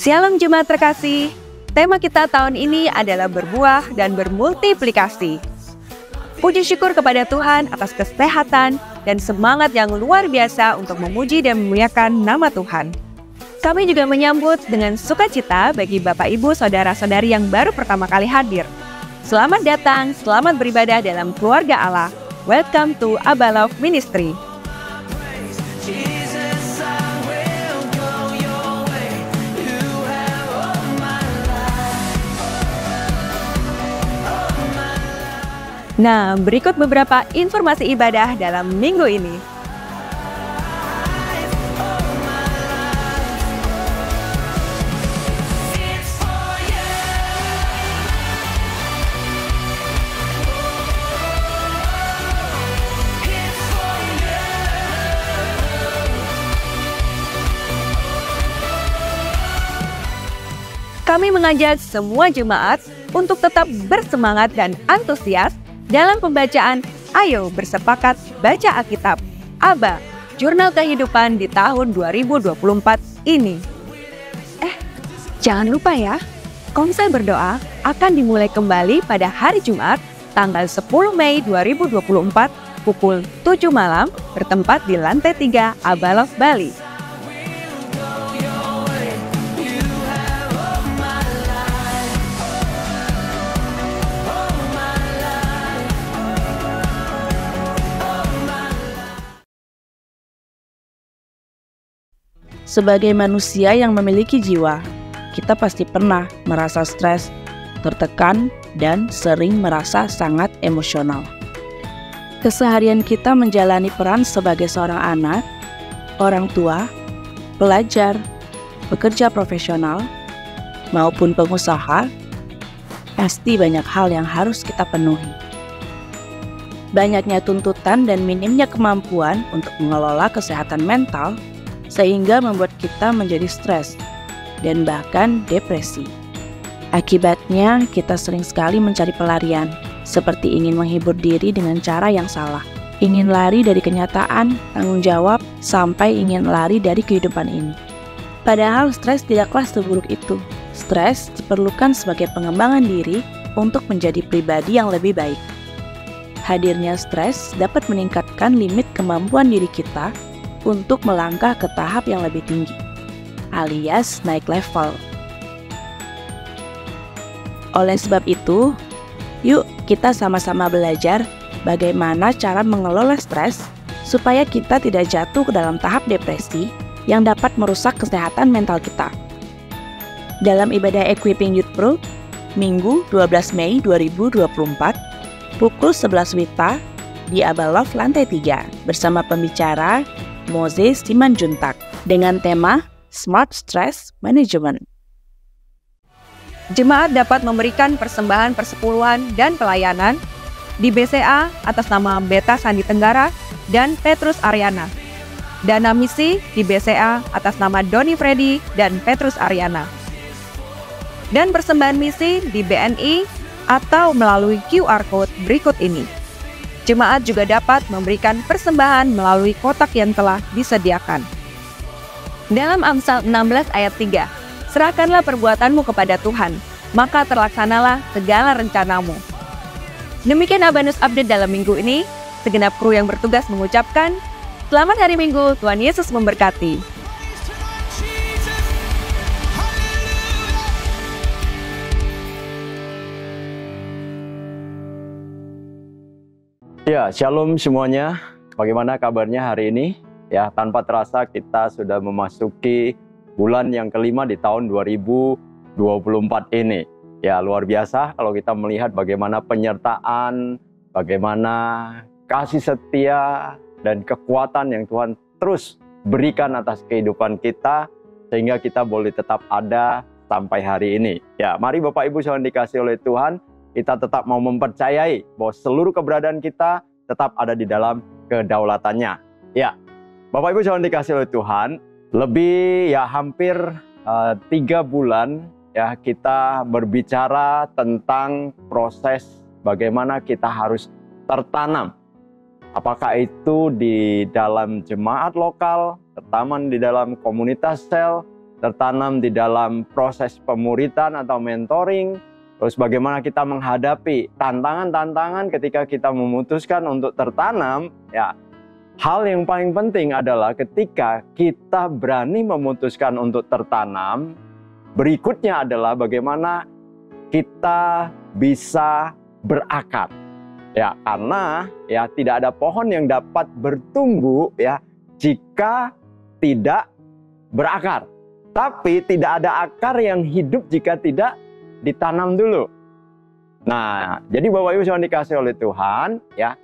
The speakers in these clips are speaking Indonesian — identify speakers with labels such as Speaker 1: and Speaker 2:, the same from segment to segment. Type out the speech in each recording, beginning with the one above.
Speaker 1: Shalom Jemaat terkasih, tema kita tahun ini adalah berbuah dan bermultiplikasi. Puji syukur kepada Tuhan atas kesehatan dan semangat yang luar biasa untuk memuji dan memuliakan nama Tuhan. Kami juga menyambut dengan sukacita bagi Bapak Ibu Saudara-saudari yang baru pertama kali hadir. Selamat datang, selamat beribadah dalam keluarga Allah. Welcome to Abba Love Ministry. Nah, berikut beberapa informasi ibadah dalam minggu ini. Kami mengajak semua jemaat untuk tetap bersemangat dan antusias dalam pembacaan Ayo Bersepakat Baca Alkitab, Abba, Jurnal Kehidupan di tahun 2024 ini. Jangan lupa ya, konsel berdoa akan dimulai kembali pada hari Jumat, tanggal 10 Mei 2024, pukul 7 malam, bertempat di lantai 3 Abba Love Bali.
Speaker 2: Sebagai manusia yang memiliki jiwa, kita pasti pernah merasa stres, tertekan, dan sering merasa sangat emosional. Keseharian kita menjalani peran sebagai seorang anak, orang tua, pelajar, pekerja profesional, maupun pengusaha, pasti banyak hal yang harus kita penuhi. Banyaknya tuntutan dan minimnya kemampuan untuk mengelola kesehatan mental sehingga membuat kita menjadi stres dan bahkan depresi. Akibatnya, kita sering sekali mencari pelarian, seperti ingin menghibur diri dengan cara yang salah. Ingin lari dari kenyataan, tanggung jawab, sampai ingin lari dari kehidupan ini. Padahal stres tidaklah seburuk itu. Stres diperlukan sebagai pengembangan diri untuk menjadi pribadi yang lebih baik. Hadirnya stres dapat meningkatkan limit kemampuan diri kita untuk melangkah ke tahap yang lebih tinggi, alias naik level. Oleh sebab itu, yuk kita sama-sama belajar bagaimana cara mengelola stres supaya kita tidak jatuh ke dalam tahap depresi yang dapat merusak kesehatan mental kita. Dalam ibadah Equipping Youth Pro, Minggu 12 Mei 2024, pukul 11 WITA di Abba Love lantai 3 bersama pembicara Moses Simanjuntak dengan tema Smart Stress Management.
Speaker 1: Jemaat dapat memberikan persembahan persepuluhan dan pelayanan di BCA atas nama Beta Sandi Tenggara dan Petrus Ariana. Dana misi di BCA atas nama Doni Freddy dan Petrus Ariana. Dan persembahan misi di BNI atau melalui QR Code berikut ini. Jemaat juga dapat memberikan persembahan melalui kotak yang telah disediakan. Dalam Amsal 16 ayat 3, serahkanlah perbuatanmu kepada Tuhan, maka terlaksanalah segala rencanamu. Demikian Abba News Update dalam minggu ini. Segenap kru yang bertugas mengucapkan, selamat hari Minggu, Tuhan Yesus memberkati.
Speaker 3: Ya, shalom semuanya. Bagaimana kabarnya hari ini? Ya, tanpa terasa kita sudah memasuki bulan yang kelima di tahun 2024 ini. Ya, luar biasa kalau kita melihat bagaimana penyertaan, bagaimana kasih setia dan kekuatan yang Tuhan terus berikan atas kehidupan kita sehingga kita boleh tetap ada sampai hari ini. Ya, mari Bapak Ibu yang dikasihi oleh Tuhan, kita tetap mau mempercayai bahwa seluruh keberadaan kita tetap ada di dalam kedaulatannya. Ya, Bapak Ibu yang dikasihi oleh Tuhan, hampir 3 bulan ya kita berbicara tentang proses bagaimana kita harus tertanam. Apakah itu di dalam jemaat lokal, tertanam di dalam komunitas sel, tertanam di dalam proses pemuritan atau mentoring, terus bagaimana kita menghadapi tantangan-tantangan ketika kita memutuskan untuk tertanam, ya. Hal yang paling penting adalah ketika kita berani memutuskan untuk tertanam, berikutnya adalah bagaimana kita bisa berakar. Ya, karena ya tidak ada pohon yang dapat bertumbuh ya jika tidak berakar. Tapi tidak ada akar yang hidup jika tidak ditanam dulu. Nah, jadi Bapak Ibu yang dikasih oleh Tuhan, ya.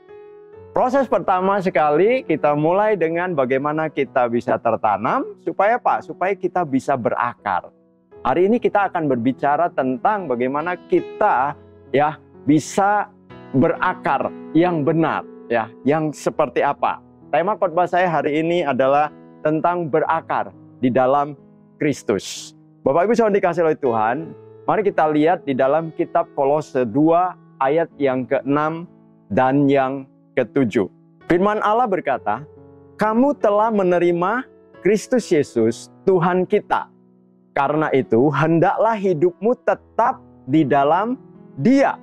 Speaker 3: Proses pertama sekali kita mulai dengan bagaimana kita bisa tertanam supaya apa? Supaya kita bisa berakar. Hari ini kita akan berbicara tentang bagaimana kita ya bisa berakar yang benar, ya, yang seperti apa. Tema khotbah saya hari ini adalah tentang berakar di dalam Kristus. Bapak Ibu yang dikasih oleh Tuhan, mari kita lihat di dalam kitab Kolose 2 ayat yang ke-6 dan yang ke-7. Firman Allah berkata, "Kamu telah menerima Kristus Yesus, Tuhan kita. Karena itu, hendaklah hidupmu tetap di dalam Dia.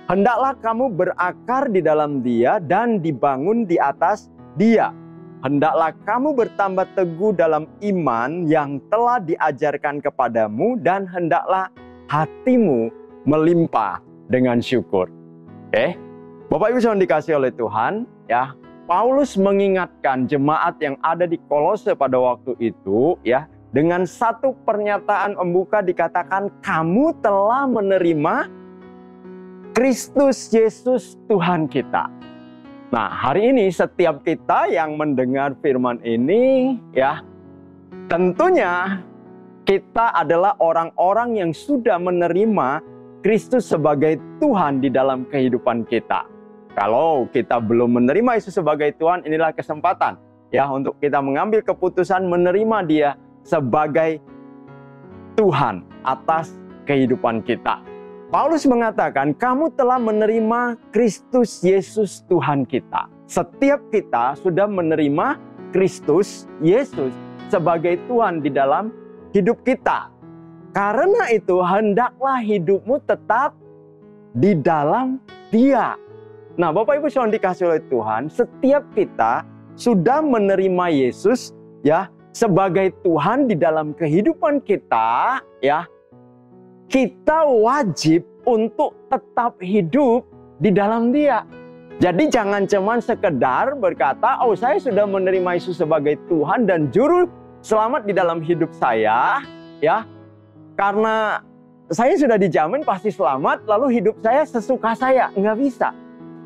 Speaker 3: Hendaklah kamu berakar di dalam Dia dan dibangun di atas Dia. Hendaklah kamu bertambah teguh dalam iman yang telah diajarkan kepadamu dan hendaklah hatimu melimpah dengan syukur." Bapak Ibu yang dikasih oleh Tuhan, ya, Paulus mengingatkan jemaat yang ada di Kolose pada waktu itu, ya, dengan satu pernyataan pembuka dikatakan, kamu telah menerima Kristus Yesus Tuhan kita. Nah, hari ini setiap kita yang mendengar firman ini, ya, tentunya kita adalah orang-orang yang sudah menerima Kristus sebagai Tuhan di dalam kehidupan kita. Kalau kita belum menerima Yesus sebagai Tuhan, inilah kesempatan ya untuk kita mengambil keputusan menerima Dia sebagai Tuhan atas kehidupan kita. Paulus mengatakan, kamu telah menerima Kristus Yesus Tuhan kita. Setiap kita sudah menerima Kristus Yesus sebagai Tuhan di dalam hidup kita. Karena itu, hendaklah hidupmu tetap di dalam Dia. Nah, Bapak Ibu yang dikasih oleh Tuhan, setiap kita sudah menerima Yesus ya sebagai Tuhan di dalam kehidupan kita, ya. Kita wajib untuk tetap hidup di dalam Dia. Jadi jangan cuman sekedar berkata, "Oh, saya sudah menerima Yesus sebagai Tuhan dan juru selamat di dalam hidup saya," ya. Karena saya sudah dijamin pasti selamat, lalu hidup saya sesuka saya. Nggak bisa.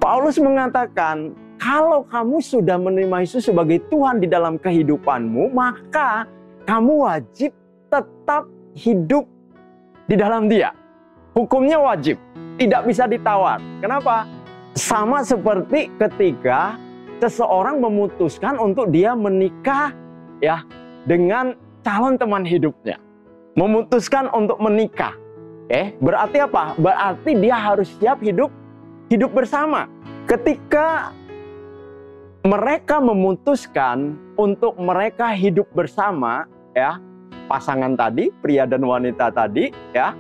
Speaker 3: Paulus mengatakan, kalau kamu sudah menerima Yesus sebagai Tuhan di dalam kehidupanmu, maka kamu wajib tetap hidup di dalam Dia. Hukumnya wajib, tidak bisa ditawar. Kenapa? Sama seperti ketika seseorang memutuskan untuk dia menikah ya dengan calon teman hidupnya. Memutuskan untuk menikah. Berarti apa? Berarti dia harus siap hidup bersama. Ketika mereka memutuskan untuk mereka hidup bersama, ya, pasangan tadi, pria dan wanita tadi, ya,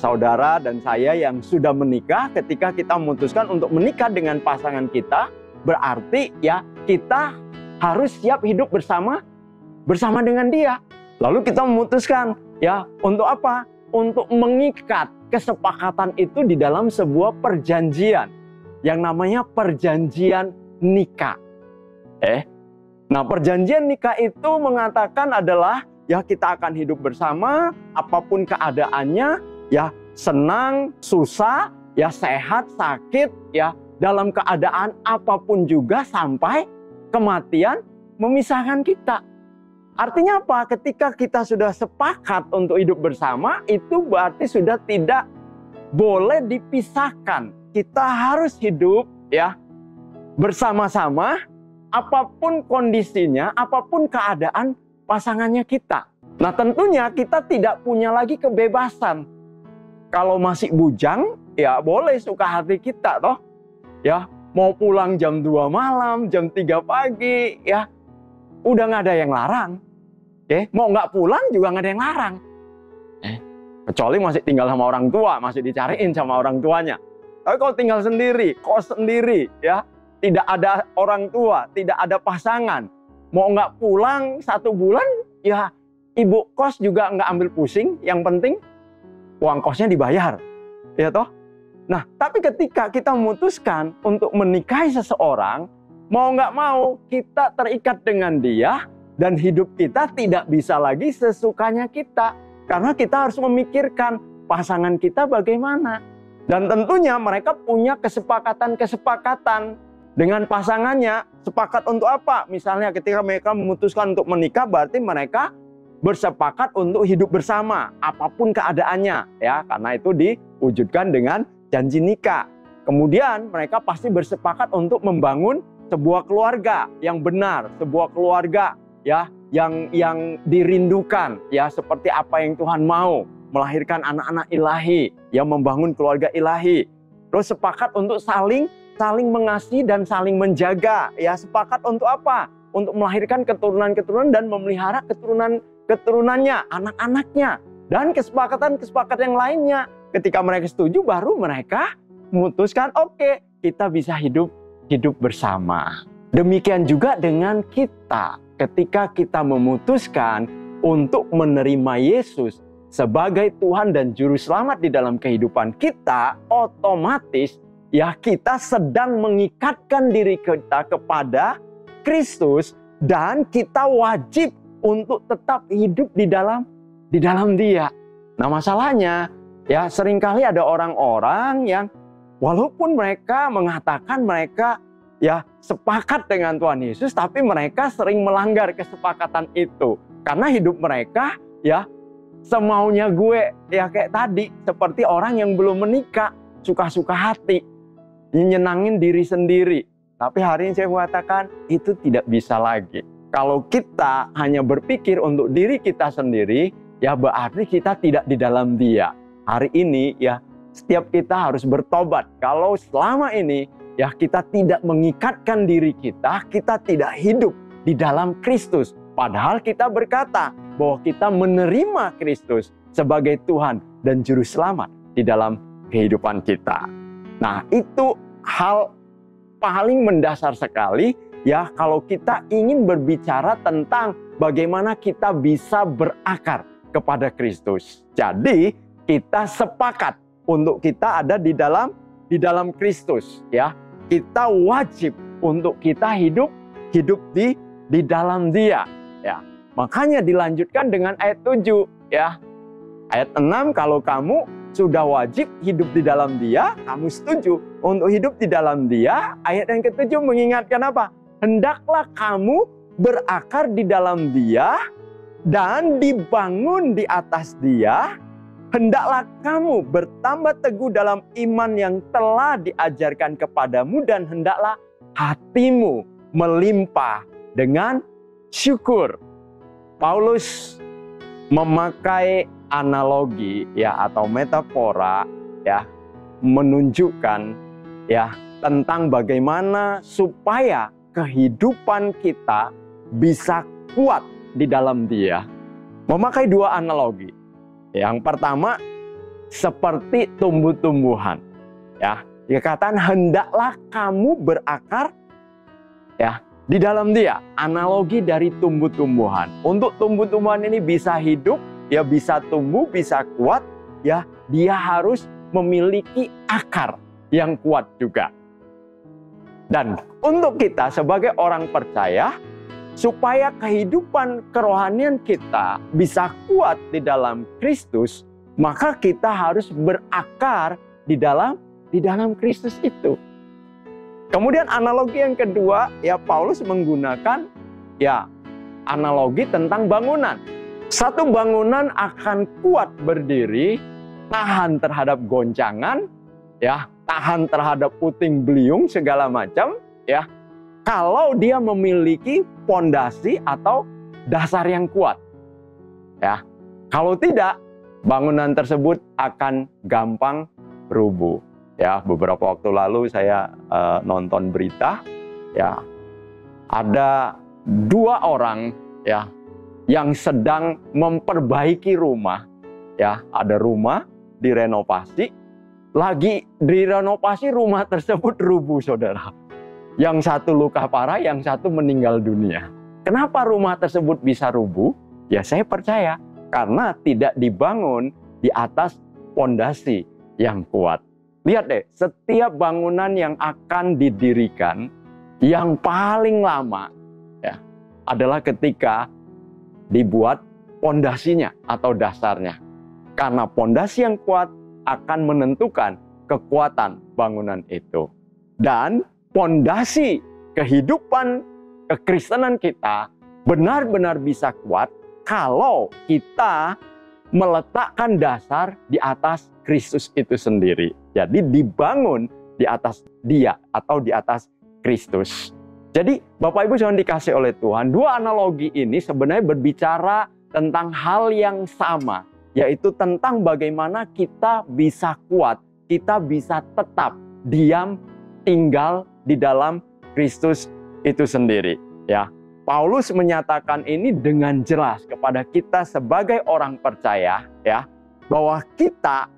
Speaker 3: saudara dan saya yang sudah menikah, ketika kita memutuskan untuk menikah dengan pasangan kita, berarti ya kita harus siap hidup bersama dengan dia. Lalu kita memutuskan, ya, untuk apa? Untuk mengikat kesepakatan itu di dalam sebuah perjanjian yang namanya perjanjian nikah. Nah, perjanjian nikah itu mengatakan adalah ya kita akan hidup bersama apapun keadaannya, ya senang, susah, ya sehat, sakit, ya dalam keadaan apapun juga sampai kematian memisahkan kita. Artinya apa? Ketika kita sudah sepakat untuk hidup bersama, itu berarti sudah tidak boleh dipisahkan. Kita harus hidup ya bersama-sama apapun kondisinya, apapun keadaan pasangannya kita. Nah, tentunya kita tidak punya lagi kebebasan. Kalau masih bujang, ya boleh suka hati kita toh. Ya, mau pulang jam 2 malam, jam 3 pagi, ya udah nggak ada yang larang. Mau nggak pulang juga nggak ada yang larang. Kecuali masih tinggal sama orang tua, masih dicariin sama orang tuanya. Tapi kalau tinggal sendiri, kos sendiri, ya, tidak ada orang tua, tidak ada pasangan, mau nggak pulang 1 bulan, ya ibu kos juga nggak ambil pusing. Yang penting uang kosnya dibayar, ya toh. Nah, tapi ketika kita memutuskan untuk menikahi seseorang, mau nggak mau kita terikat dengan dia dan hidup kita tidak bisa lagi sesukanya kita. Karena kita harus memikirkan pasangan kita bagaimana. Dan tentunya mereka punya kesepakatan-kesepakatan dengan pasangannya. Sepakat untuk apa? Misalnya ketika mereka memutuskan untuk menikah, berarti mereka bersepakat untuk hidup bersama apapun keadaannya, ya. Karena itu diwujudkan dengan janji nikah. Kemudian mereka pasti bersepakat untuk membangun sebuah keluarga yang benar, sebuah keluarga, ya, yang dirindukan, ya, seperti apa yang Tuhan mau, melahirkan anak-anak ilahi, yang membangun keluarga ilahi. Terus sepakat untuk saling mengasihi dan saling menjaga, ya. Sepakat untuk apa? Untuk melahirkan keturunan-keturunan dan memelihara keturunannya, anak-anaknya, dan kesepakatan-kesepakatan yang lainnya. Ketika mereka setuju, baru mereka memutuskan, oke, kita bisa hidup bersama. Demikian juga dengan kita. Ketika kita memutuskan untuk menerima Yesus sebagai Tuhan dan Juru Selamat di dalam kehidupan kita, otomatis ya kita sedang mengikatkan diri kita kepada Kristus dan kita wajib untuk tetap hidup di dalam Dia. Nah, masalahnya ya seringkali ada orang-orang yang walaupun mereka mengatakan mereka ya sepakat dengan Tuhan Yesus, tapi mereka sering melanggar kesepakatan itu. Karena hidup mereka ya semaunya gue, ya kayak tadi, seperti orang yang belum menikah, suka-suka hati, nyenangin diri sendiri. Tapi hari ini saya mengatakan itu tidak bisa lagi. Kalau kita hanya berpikir untuk diri kita sendiri, ya berarti kita tidak di dalam Dia. Hari ini ya setiap kita harus bertobat. Kalau selama ini ya kita tidak mengikatkan diri kita tidak hidup di dalam Kristus. Padahal kita berkata bahwa kita menerima Kristus sebagai Tuhan dan Juru Selamat di dalam kehidupan kita. Nah, itu hal paling mendasar sekali ya kalau kita ingin berbicara tentang bagaimana kita bisa berakar kepada Kristus. Jadi, kita sepakat untuk kita ada di dalam Kristus ya. Kita wajib untuk kita hidup di dalam Dia ya. Makanya dilanjutkan dengan ayat 7 ya. Ayat 6, kalau kamu sudah wajib hidup di dalam Dia, kamu setuju untuk hidup di dalam Dia. Ayat yang ke-7 mengingatkan apa? Hendaklah kamu berakar di dalam Dia dan dibangun di atas Dia. Hendaklah kamu bertambah teguh dalam iman yang telah diajarkan kepadamu dan hendaklah hatimu melimpah dengan syukur. Paulus memakai analogi ya atau metafora ya menunjukkan ya tentang bagaimana supaya kehidupan kita bisa kuat di dalam Dia. Memakai 2 analogi. Yang pertama, seperti tumbuh-tumbuhan. Ya, dikatakan hendaklah kamu berakar ya di dalam Dia. Analogi dari tumbuh-tumbuhan. Untuk tumbuh-tumbuhan ini bisa hidup, ya bisa tumbuh, bisa kuat, ya dia harus memiliki akar yang kuat juga. Dan untuk kita sebagai orang percaya, supaya kehidupan kerohanian kita bisa kuat di dalam Kristus, maka kita harus berakar di dalam Kristus itu. Kemudian analogi yang kedua, ya Paulus menggunakan ya analogi tentang bangunan. Satu bangunan akan kuat berdiri, tahan terhadap goncangan, ya, tahan terhadap puting beliung segala macam, ya. Kalau dia memiliki pondasi atau dasar yang kuat. Ya. Kalau tidak, bangunan tersebut akan gampang rubuh. Ya, beberapa waktu lalu saya nonton berita ya. Ada 2 orang ya yang sedang memperbaiki rumah. Ya, ada rumah direnovasi, lagi direnovasi rumah tersebut rubuh, saudara. Yang satu luka parah, yang satu meninggal dunia. Kenapa rumah tersebut bisa rubuh? Ya, saya percaya karena tidak dibangun di atas pondasi yang kuat. Lihat deh, setiap bangunan yang akan didirikan, yang paling lama ya, adalah ketika dibuat pondasinya atau dasarnya. Karena pondasi yang kuat akan menentukan kekuatan bangunan itu. Dan pondasi kehidupan kekristenan kita benar-benar bisa kuat kalau kita meletakkan dasar di atas Kristus itu sendiri. Jadi dibangun di atas Dia atau di atas Kristus. Jadi Bapak Ibu yang dikasih oleh Tuhan, dua analogi ini sebenarnya berbicara tentang hal yang sama, yaitu tentang bagaimana kita bisa kuat, kita bisa tetap diam, tinggal di dalam Kristus itu sendiri. Ya, Paulus menyatakan ini dengan jelas kepada kita sebagai orang percaya, ya, bahwa kita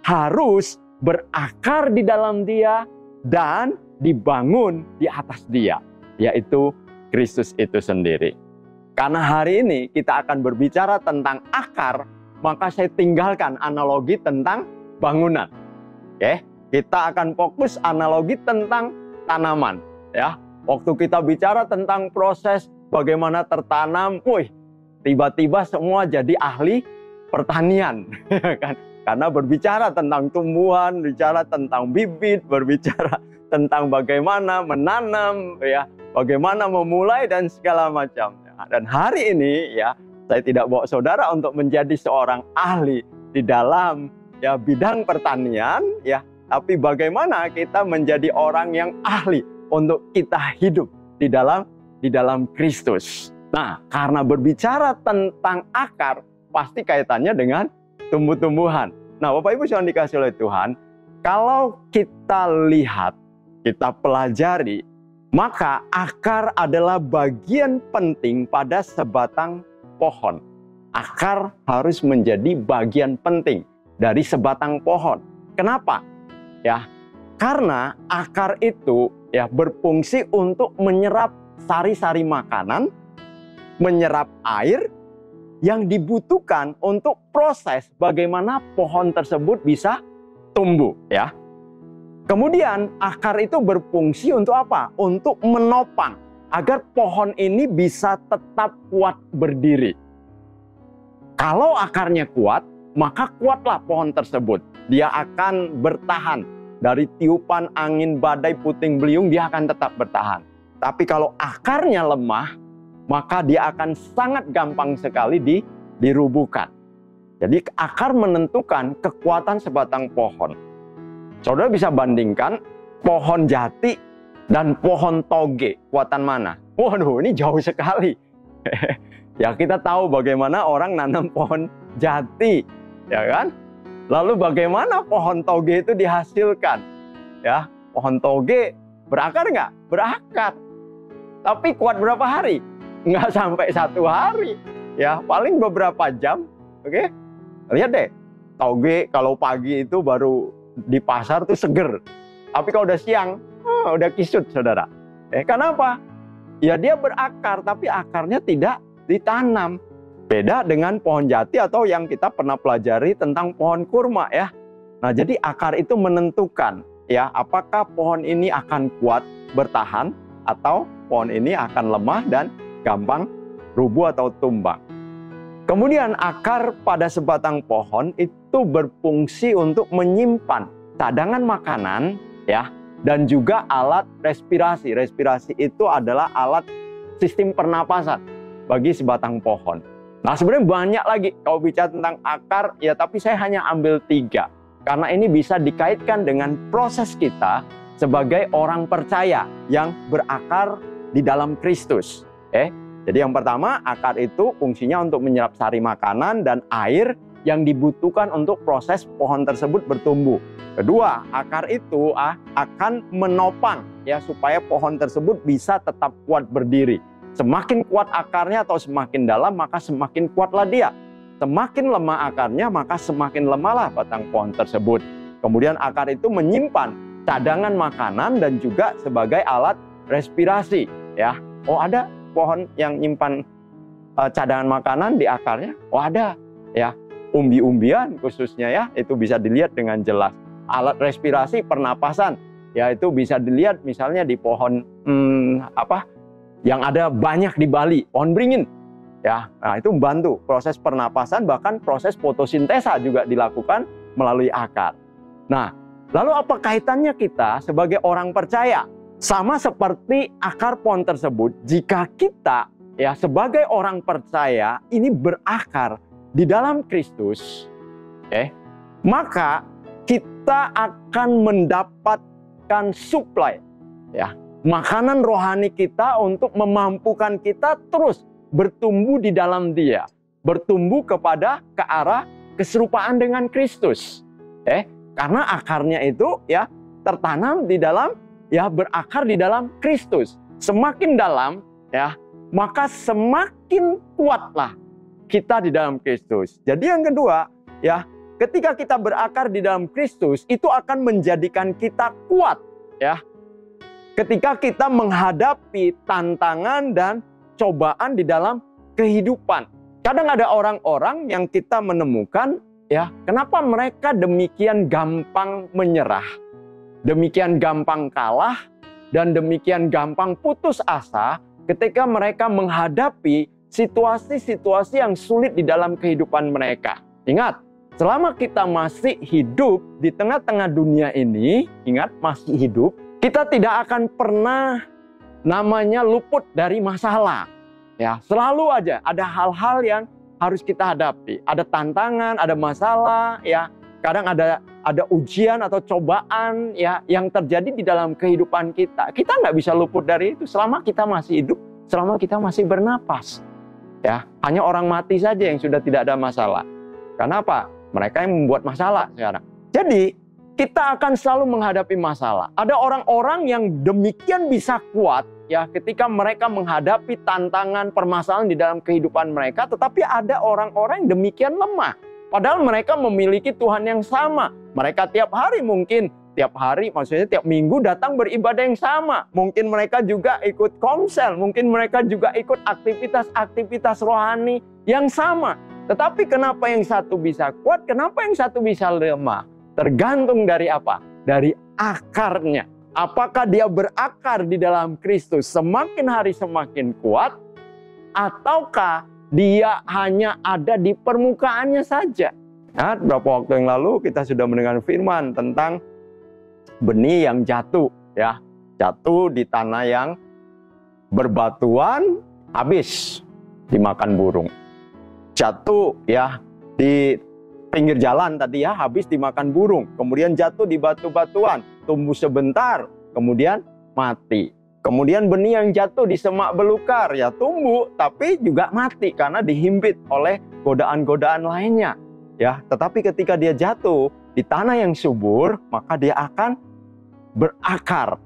Speaker 3: harus berakar di dalam Dia dan dibangun di atas Dia, yaitu Kristus itu sendiri. Karena hari ini kita akan berbicara tentang akar, maka saya tinggalkan analogi tentang bangunan. Oke, kita akan fokus analogi tentang tanaman, ya. Waktu kita bicara tentang proses bagaimana tertanam, tiba-tiba semua jadi ahli pertanian, kan? Karena berbicara tentang tumbuhan, bicara tentang bibit, berbicara tentang bagaimana menanam, ya, bagaimana memulai dan segala macam. Dan hari ini, ya, saya tidak bawa saudara untuk menjadi seorang ahli di dalam ya bidang pertanian, ya, tapi bagaimana kita menjadi orang yang ahli untuk kita hidup di dalam Kristus. Nah, karena berbicara tentang akar, pasti kaitannya dengan tumbuh-tumbuhan. Nah, Bapak Ibu yang dikasih oleh Tuhan, kalau kita lihat, kita pelajari, maka akar adalah bagian penting pada sebatang pohon. Akar harus menjadi bagian penting dari sebatang pohon. Kenapa? Ya, karena akar itu ya berfungsi untuk menyerap sari-sari makanan, menyerap air yang dibutuhkan untuk proses bagaimana pohon tersebut bisa tumbuh, ya. Kemudian akar itu berfungsi untuk apa? Untuk menopang agar pohon ini bisa tetap kuat berdiri. Kalau akarnya kuat, maka kuatlah pohon tersebut. Dia akan bertahan dari tiupan angin, badai, puting beliung, dia akan tetap bertahan. Tapi kalau akarnya lemah, maka dia akan sangat gampang sekali dirubuhkan. Jadi akar menentukan kekuatan sebatang pohon. Saudara bisa bandingkan pohon jati dan pohon toge, kuatan mana? Waduh, ini jauh sekali. Ya, kita tahu bagaimana orang nanam pohon jati, ya kan? Lalu bagaimana pohon toge itu dihasilkan? Ya, pohon toge berakar nggak? Berakar. Tapi kuat berapa hari? Nggak sampai 1 hari. Ya, paling beberapa jam. Oke? Lihat deh, toge kalau pagi itu baru di pasar tuh seger. Tapi kalau udah siang, udah kisut, saudara. Kenapa? Ya dia berakar, tapi akarnya tidak ditanam. Beda dengan pohon jati atau yang kita pernah pelajari tentang pohon kurma, ya. Nah, jadi akar itu menentukan, ya, apakah pohon ini akan kuat bertahan atau pohon ini akan lemah dan gampang rubuh atau tumbang. Kemudian akar pada sebatang pohon itu berfungsi untuk menyimpan cadangan makanan, ya, dan juga alat respirasi. Respirasi itu adalah alat sistem pernapasan bagi sebatang pohon. Nah, sebenarnya banyak lagi kalau bicara tentang akar, ya, tapi saya hanya ambil 3 karena ini bisa dikaitkan dengan proses kita sebagai orang percaya yang berakar di dalam Kristus. Jadi yang pertama, akar itu fungsinya untuk menyerap sari makanan dan air yang dibutuhkan untuk proses pohon tersebut bertumbuh. Kedua, akar itu akan menopang, ya, supaya pohon tersebut bisa tetap kuat berdiri. Semakin kuat akarnya atau semakin dalam, maka semakin kuatlah dia. Semakin lemah akarnya, maka semakin lemahlah batang pohon tersebut. Kemudian akar itu menyimpan cadangan makanan dan juga sebagai alat respirasi. Ya, oh ada pohon yang nyimpan cadangan makanan di akarnya? Oh ada, ya. Umbi-umbian khususnya ya, itu bisa dilihat dengan jelas. Alat respirasi pernapasan, ya itu bisa dilihat misalnya di pohon yang ada banyak di Bali, pohon beringin. Ya, nah itu membantu proses pernapasan, bahkan proses fotosintesa juga dilakukan melalui akar. Nah, lalu apa kaitannya kita sebagai orang percaya? Sama seperti akar pohon tersebut, jika kita ya sebagai orang percaya ini berakar di dalam Kristus, maka kita akan mendapatkan suplai ya, makanan rohani kita untuk memampukan kita terus bertumbuh di dalam Dia, bertumbuh ke arah keserupaan dengan Kristus. Karena akarnya itu ya tertanam di dalam, ya berakar di dalam Kristus. Semakin dalam ya, maka semakin kuatlah kita di dalam Kristus. Jadi yang kedua ya, ketika kita berakar di dalam Kristus, itu akan menjadikan kita kuat ya. Ketika kita menghadapi tantangan dan cobaan di dalam kehidupan. Kadang ada orang-orang yang kita menemukan ya, kenapa mereka demikian gampang menyerah, demikian gampang kalah, dan demikian gampang putus asa ketika mereka menghadapi situasi-situasi yang sulit di dalam kehidupan mereka. Ingat, selama kita masih hidup di tengah-tengah dunia ini, ingat masih hidup, kita tidak akan pernah namanya luput dari masalah. Ya, selalu aja ada hal-hal yang harus kita hadapi. Ada tantangan, ada masalah, ya. Kadang ada ujian atau cobaan ya yang terjadi di dalam kehidupan kita. Kita nggak bisa luput dari itu selama kita masih hidup, selama kita masih bernapas. Ya, hanya orang mati saja yang sudah tidak ada masalah. Karena apa? Mereka yang membuat masalah sekarang. Jadi, kita akan selalu menghadapi masalah. Ada orang-orang yang demikian bisa kuat ya ketika mereka menghadapi tantangan, permasalahan di dalam kehidupan mereka, tetapi ada orang-orang yang demikian lemah. Padahal mereka memiliki Tuhan yang sama. Mereka tiap hari maksudnya tiap minggu datang beribadah yang sama. Mungkin mereka juga ikut komsel, mungkin mereka juga ikut aktivitas-aktivitas rohani yang sama. Tetapi kenapa yang satu bisa kuat, kenapa yang satu bisa lemah? Tergantung dari apa? Dari akarnya. Apakah dia berakar di dalam Kristus semakin hari semakin kuat, ataukah dia hanya ada di permukaannya saja? Nah, beberapa waktu yang lalu kita sudah mendengar firman tentang benih yang jatuh, ya, jatuh di tanah yang berbatuan, habis dimakan burung. Jatuh ya di pinggir jalan tadi ya, habis dimakan burung. Kemudian jatuh di batu-batuan, tumbuh sebentar, kemudian mati. Kemudian benih yang jatuh di semak belukar, ya tumbuh tapi juga mati karena dihimpit oleh godaan-godaan lainnya. Ya, tetapi ketika dia jatuh di tanah yang subur, maka dia akan berakar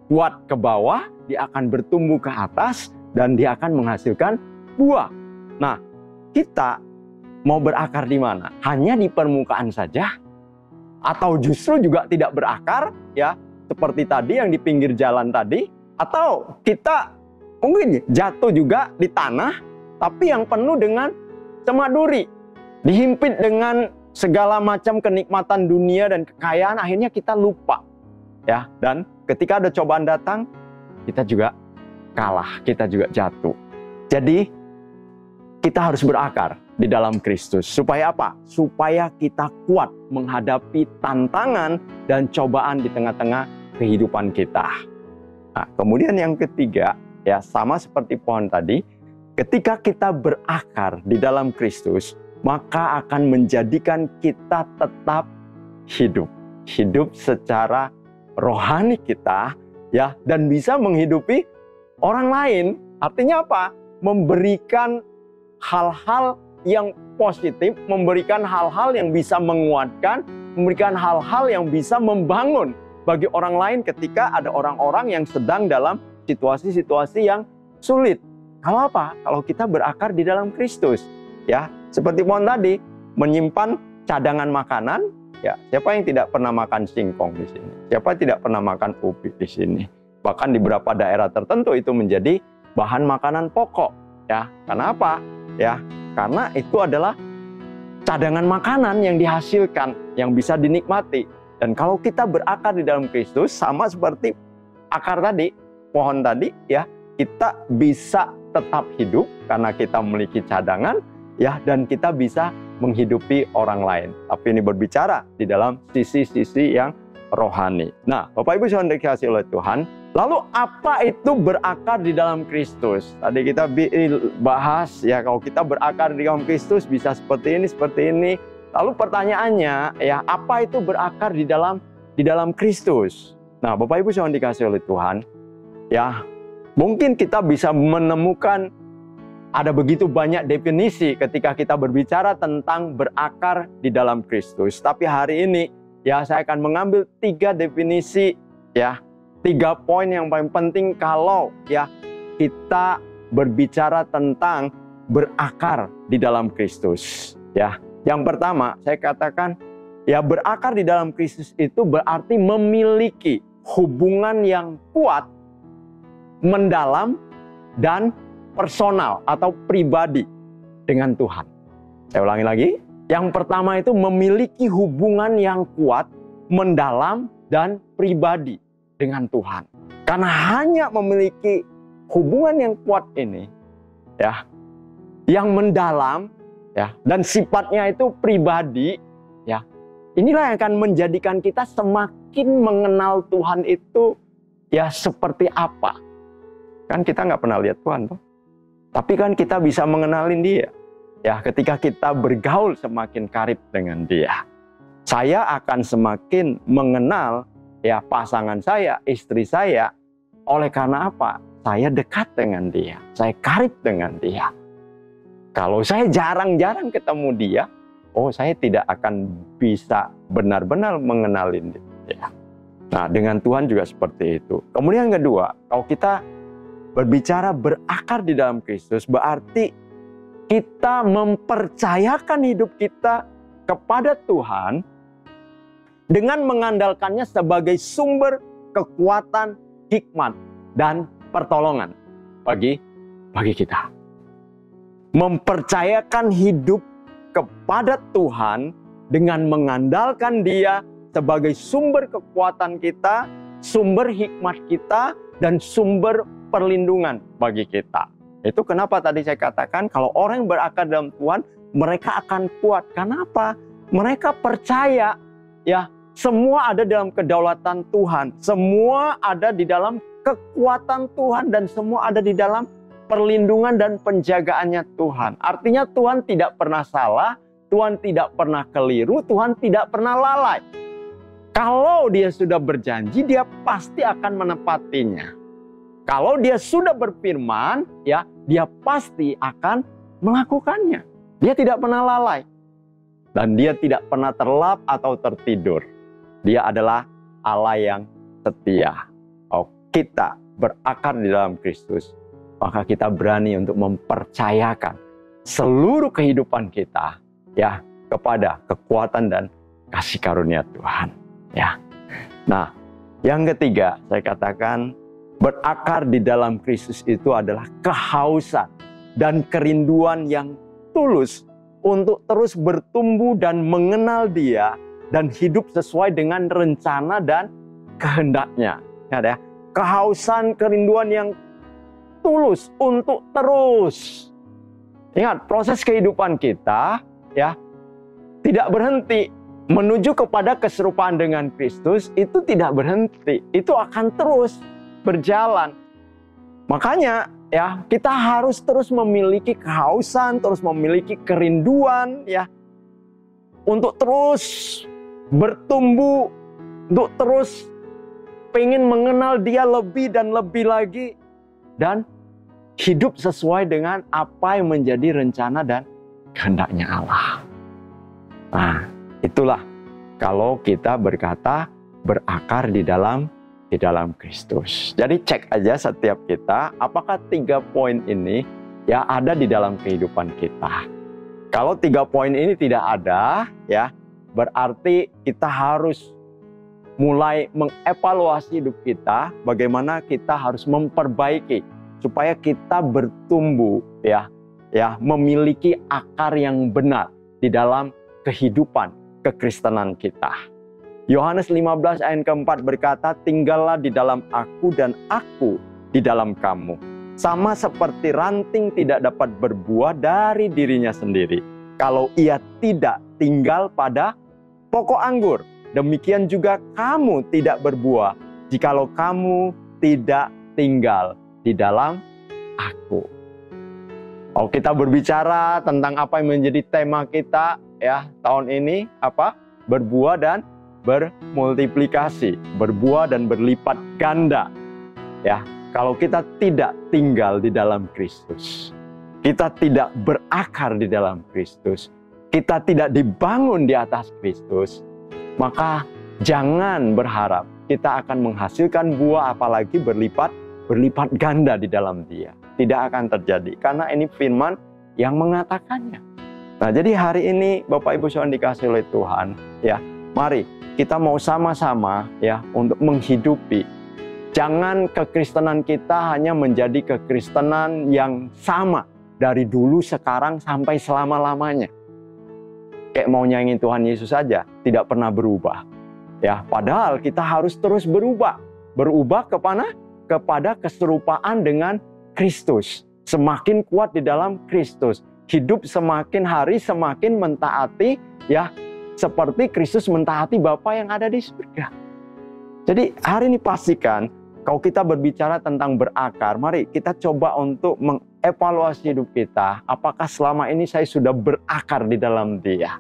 Speaker 3: kuat ke bawah, dia akan bertumbuh ke atas, dan dia akan menghasilkan buah. Nah, kita mau berakar di mana? Hanya di permukaan saja? Atau justru juga tidak berakar, ya, seperti tadi yang di pinggir jalan tadi? Atau kita mungkin jatuh juga di tanah, tapi yang penuh dengan semak duri, dihimpit dengan segala macam kenikmatan dunia dan kekayaan, akhirnya kita lupa, ya. Dan ketika ada cobaan datang, kita juga kalah, kita juga jatuh. Jadi kita harus berakar di dalam Kristus. Supaya apa? Supaya kita kuat menghadapi tantangan dan cobaan di tengah-tengah kehidupan kita. Nah, kemudian yang ketiga, ya sama seperti pohon tadi, ketika kita berakar di dalam Kristus, maka akan menjadikan kita tetap hidup. Hidup secara rohani kita, ya, dan bisa menghidupi orang lain. Artinya apa? Memberikan hal-hal yang positif, memberikan hal-hal yang bisa menguatkan, memberikan hal-hal yang bisa membangun bagi orang lain ketika ada orang-orang yang sedang dalam situasi-situasi yang sulit. Kalau apa? Kalau kita berakar di dalam Kristus. Ya, seperti pohon tadi, menyimpan cadangan makanan. Ya, siapa yang tidak pernah makan singkong di sini? Siapa tidak pernah makan ubi di sini? Bahkan di beberapa daerah tertentu itu menjadi bahan makanan pokok. Ya, karena apa? Ya, karena itu adalah cadangan makanan yang dihasilkan, yang bisa dinikmati. Dan kalau kita berakar di dalam Kristus, sama seperti akar tadi, pohon tadi, ya, kita bisa tetap hidup karena kita memiliki cadangan, ya, dan kita bisa menghidupi orang lain. Tapi ini berbicara di dalam sisi-sisi yang rohani. Nah, Bapak Ibu saudara dikasihi oleh Tuhan, lalu apa itu berakar di dalam Kristus? Tadi kita bahas, ya, kalau kita berakar di dalam Kristus bisa seperti ini. Lalu pertanyaannya, ya, apa itu berakar di dalam Kristus? Nah, Bapak Ibu saudara dikasihi oleh Tuhan, ya, mungkin kita bisa menemukan ada begitu banyak definisi ketika kita berbicara tentang berakar di dalam Kristus. Tapi hari ini, ya, saya akan mengambil 3 definisi, ya, 3 poin yang paling penting kalau, ya, kita berbicara tentang berakar di dalam Kristus. Ya, yang pertama saya katakan, ya, berakar di dalam Kristus itu berarti memiliki hubungan yang kuat, mendalam, dan personal atau pribadi dengan Tuhan. Saya ulangi lagi. Yang pertama itu memiliki hubungan yang kuat, mendalam, dan pribadi dengan Tuhan. Karena hanya memiliki hubungan yang kuat ini, ya, yang mendalam, ya, dan sifatnya itu pribadi, ya, inilah yang akan menjadikan kita semakin mengenal Tuhan itu, ya, seperti apa. Kan kita nggak pernah lihat Tuhan, toh. Tapi kan kita bisa mengenalin Dia. Ya, ketika kita bergaul semakin karib dengan Dia. Saya akan semakin mengenal, ya, pasangan saya, istri saya. Oleh karena apa? Saya dekat dengan Dia. Saya karib dengan Dia. Kalau saya jarang-jarang ketemu Dia, saya tidak akan bisa benar-benar mengenalin Dia. Nah, dengan Tuhan juga seperti itu. Kemudian yang kedua, kalau kita berbicara berakar di dalam Kristus, berarti kita mempercayakan hidup kita kepada Tuhan dengan mengandalkannya sebagai sumber kekuatan, hikmat, dan pertolongan bagi kita. Mempercayakan hidup kepada Tuhan dengan mengandalkan Dia sebagai sumber kekuatan kita, sumber hikmat kita, dan sumber perlindungan bagi kita. Itu kenapa tadi saya katakan kalau orang yang berakar dalam Tuhan, mereka akan kuat. Kenapa? Mereka percaya, ya, semua ada dalam kedaulatan Tuhan, semua ada di dalam kekuatan Tuhan, dan semua ada di dalam perlindungan dan penjagaannya Tuhan. Artinya Tuhan tidak pernah salah, Tuhan tidak pernah keliru, Tuhan tidak pernah lalai. Kalau Dia sudah berjanji, Dia pasti akan menepatinya. Kalau Dia sudah berfirman, ya, Dia pasti akan melakukannya. Dia tidak pernah lalai. Dan Dia tidak pernah terlelap atau tertidur. Dia adalah Allah yang setia. Kalau kita berakar di dalam Kristus, maka kita berani untuk mempercayakan seluruh kehidupan kita, ya, kepada kekuatan dan kasih karunia Tuhan. Ya. Nah, yang ketiga, saya katakan berakar di dalam Kristus itu adalah kehausan dan kerinduan yang tulus untuk terus bertumbuh dan mengenal Dia dan hidup sesuai dengan rencana dan kehendaknya. Ya, kehausan, kerinduan yang tulus untuk terus. Ingat, proses kehidupan kita, ya, tidak berhenti. Menuju kepada keserupaan dengan Kristus itu tidak berhenti. Itu akan terus berjalan. Makanya, ya, kita harus terus memiliki kehausan, terus memiliki kerinduan, ya, untuk terus bertumbuh, untuk terus pengen mengenal Dia lebih dan lebih lagi, dan hidup sesuai dengan apa yang menjadi rencana dan kehendaknya Allah. Nah, itulah kalau kita berkata berakar di dalam di dalam Kristus. Jadi cek aja setiap kita, apakah 3 poin ini ya ada di dalam kehidupan kita. Kalau 3 poin ini tidak ada, ya berarti kita harus mulai mengevaluasi hidup kita, bagaimana kita harus memperbaiki supaya kita bertumbuh, ya memiliki akar yang benar di dalam kehidupan kekristenan kita. Yohanes 15 ayat keempat berkata, tinggallah di dalam aku dan aku di dalam kamu. Sama seperti ranting tidak dapat berbuah dari dirinya sendiri, kalau ia tidak tinggal pada pokok anggur. Demikian juga kamu tidak berbuah, jikalau kamu tidak tinggal di dalam aku. Oh, kita berbicara tentang apa yang menjadi tema kita ya tahun ini, apa? Berbuah dan bermultiplikasi, berbuah dan berlipat ganda. Ya, kalau kita tidak tinggal di dalam Kristus, kita tidak berakar di dalam Kristus, kita tidak dibangun di atas Kristus, maka jangan berharap kita akan menghasilkan buah apalagi berlipat ganda di dalam Dia. Tidak akan terjadi, karena ini firman yang mengatakannya. Nah, jadi hari ini Bapak Ibu Saudara dikasih oleh Tuhan, ya, mari kita mau sama-sama ya untuk menghidupi. Jangan kekristenan kita hanya menjadi kekristenan yang sama dari dulu, sekarang, sampai selama-lamanya. Kayak mau nyanyiin Tuhan Yesus saja, tidak pernah berubah. Ya, padahal kita harus terus berubah. Berubah kepada keserupaan dengan Kristus. Semakin kuat di dalam Kristus. Hidup semakin hari semakin mentaati, ya, seperti Kristus mentaati Bapa yang ada di surga. Jadi hari ini pastikan, kalau kita berbicara tentang berakar, mari kita coba untuk mengevaluasi hidup kita. Apakah selama ini saya sudah berakar di dalam Dia?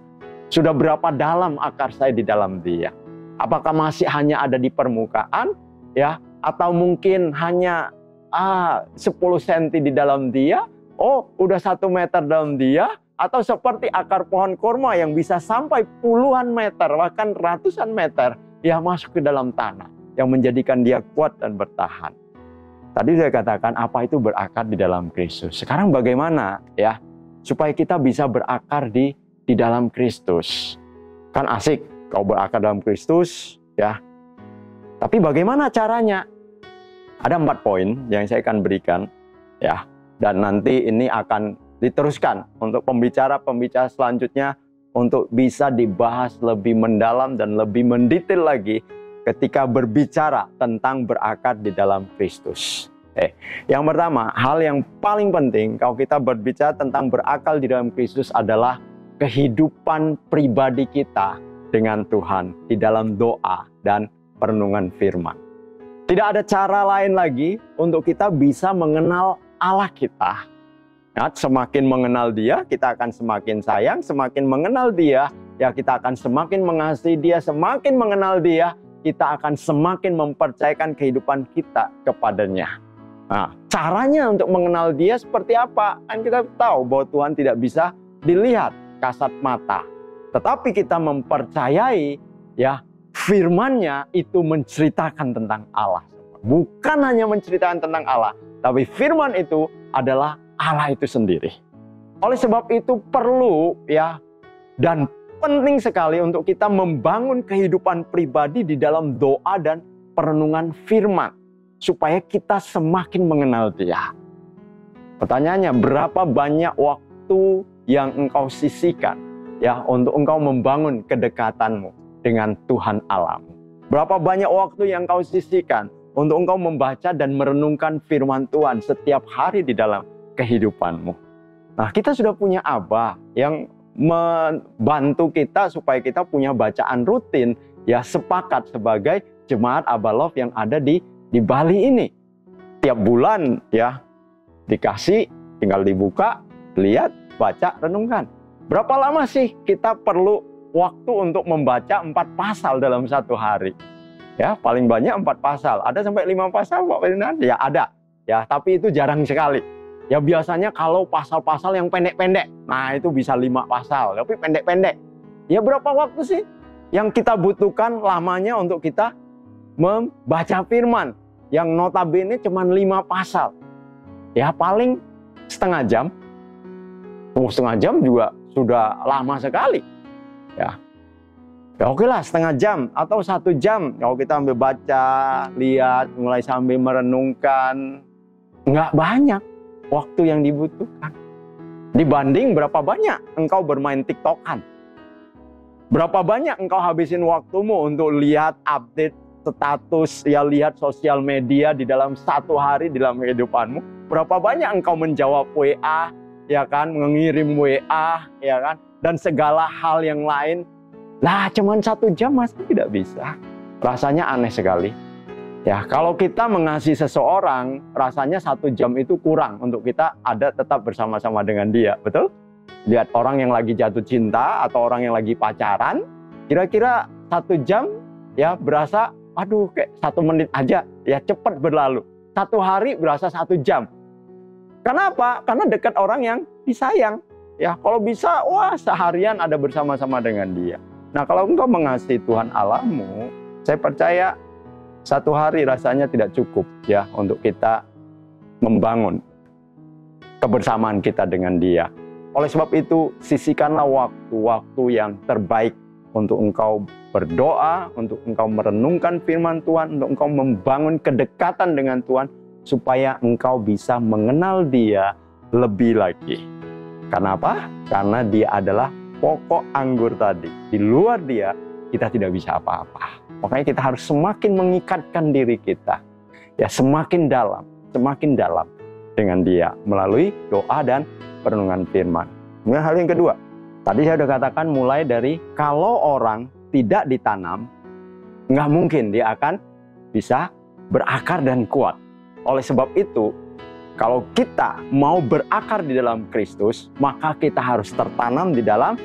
Speaker 3: Sudah berapa dalam akar saya di dalam Dia? Apakah masih hanya ada di permukaan, ya? Atau mungkin hanya 10 cm di dalam Dia? Oh, udah 1 meter dalam Dia? Atau seperti akar pohon kurma yang bisa sampai puluhan meter, bahkan ratusan meter, ya masuk ke dalam tanah, yang menjadikan dia kuat dan bertahan. Tadi saya katakan apa itu berakar di dalam Kristus. Sekarang bagaimana ya supaya kita bisa berakar di dalam Kristus? Kan asik kalau berakar dalam Kristus, ya. Tapi bagaimana caranya? Ada 4 poin yang saya akan berikan, ya. Dan nanti ini akan diteruskan untuk pembicara-pembicara selanjutnya untuk bisa dibahas lebih mendalam dan lebih mendetail lagi ketika berbicara tentang berakar di dalam Kristus. Yang pertama, hal yang paling penting kalau kita berbicara tentang berakar di dalam Kristus adalah kehidupan pribadi kita dengan Tuhan di dalam doa dan perenungan firman. Tidak ada cara lain lagi untuk kita bisa mengenal Allah kita. Ya, semakin mengenal Dia, kita akan semakin sayang. Semakin mengenal Dia, ya kita akan semakin mengasihi Dia. Semakin mengenal Dia, kita akan semakin mempercayakan kehidupan kita kepadanya. Nah, caranya untuk mengenal Dia seperti apa? Kan kita tahu bahwa Tuhan tidak bisa dilihat kasat mata. Tetapi kita mempercayai, ya, firman-Nya itu menceritakan tentang Allah. Bukan hanya menceritakan tentang Allah, tapi firman itu adalah Allah itu sendiri. Oleh sebab itu perlu ya dan penting sekali untuk kita membangun kehidupan pribadi di dalam doa dan perenungan firman supaya kita semakin mengenal Dia. Pertanyaannya, berapa banyak waktu yang engkau sisihkan ya untuk engkau membangun kedekatanmu dengan Tuhan Allahmu? Berapa banyak waktu yang engkau sisihkan untuk engkau membaca dan merenungkan firman Tuhan setiap hari di dalam kehidupanmu? Nah, kita sudah punya Aba yang membantu kita supaya kita punya bacaan rutin, ya sepakat sebagai jemaat Aba Love yang ada di Bali ini. Tiap bulan ya dikasih, tinggal dibuka, lihat, baca, renungkan. Berapa lama sih kita perlu waktu untuk membaca 4 pasal dalam 1 hari? Ya, paling banyak 4 pasal. Ada sampai 5 pasal, Pak Ferdinand? Ya ada. Ya, tapi itu jarang sekali. Ya biasanya kalau pasal-pasal yang pendek-pendek, nah itu bisa 5 pasal, tapi pendek-pendek. Ya berapa waktu sih yang kita butuhkan lamanya untuk kita membaca firman yang notabene cuma 5 pasal. Ya paling setengah jam. Setengah jam juga sudah lama sekali. Ya oke lah, setengah jam atau 1 jam kalau kita ambil baca, lihat, mulai sambil merenungkan. Nggak banyak waktu yang dibutuhkan. Dibanding berapa banyak engkau bermain TikTokan. Berapa banyak engkau habisin waktumu untuk lihat update status, ya lihat sosial media di dalam 1 hari di dalam kehidupanmu. Berapa banyak engkau menjawab WA, ya kan, mengirim WA, ya kan, dan segala hal yang lain. Lah, cuman 1 jam masih tidak bisa. Rasanya aneh sekali. Ya, kalau kita mengasihi seseorang, rasanya 1 jam itu kurang untuk kita ada tetap bersama-sama dengan dia, betul? Lihat orang yang lagi jatuh cinta atau orang yang lagi pacaran, kira-kira 1 jam ya berasa, aduh kayak 1 menit aja, ya cepat berlalu. 1 hari berasa 1 jam. Kenapa? Karena dekat orang yang disayang. Ya, kalau bisa, wah seharian ada bersama-sama dengan dia. Nah, kalau engkau mengasihi Tuhan Allahmu, saya percaya 1 hari rasanya tidak cukup ya untuk kita membangun kebersamaan kita dengan Dia. Oleh sebab itu, sisihkanlah waktu-waktu yang terbaik untuk engkau berdoa, untuk engkau merenungkan firman Tuhan, untuk engkau membangun kedekatan dengan Tuhan, supaya engkau bisa mengenal Dia lebih lagi. Karena apa? Karena Dia adalah pokok anggur tadi. Di luar Dia, kita tidak bisa apa-apa. Makanya kita harus semakin mengikatkan diri kita, ya semakin dalam dengan Dia melalui doa dan perenungan firman. Kemudian hal yang kedua, tadi saya sudah katakan mulai dari kalau orang tidak ditanam, nggak mungkin dia akan bisa berakar dan kuat. Oleh sebab itu, kalau kita mau berakar di dalam Kristus, maka kita harus tertanam di dalam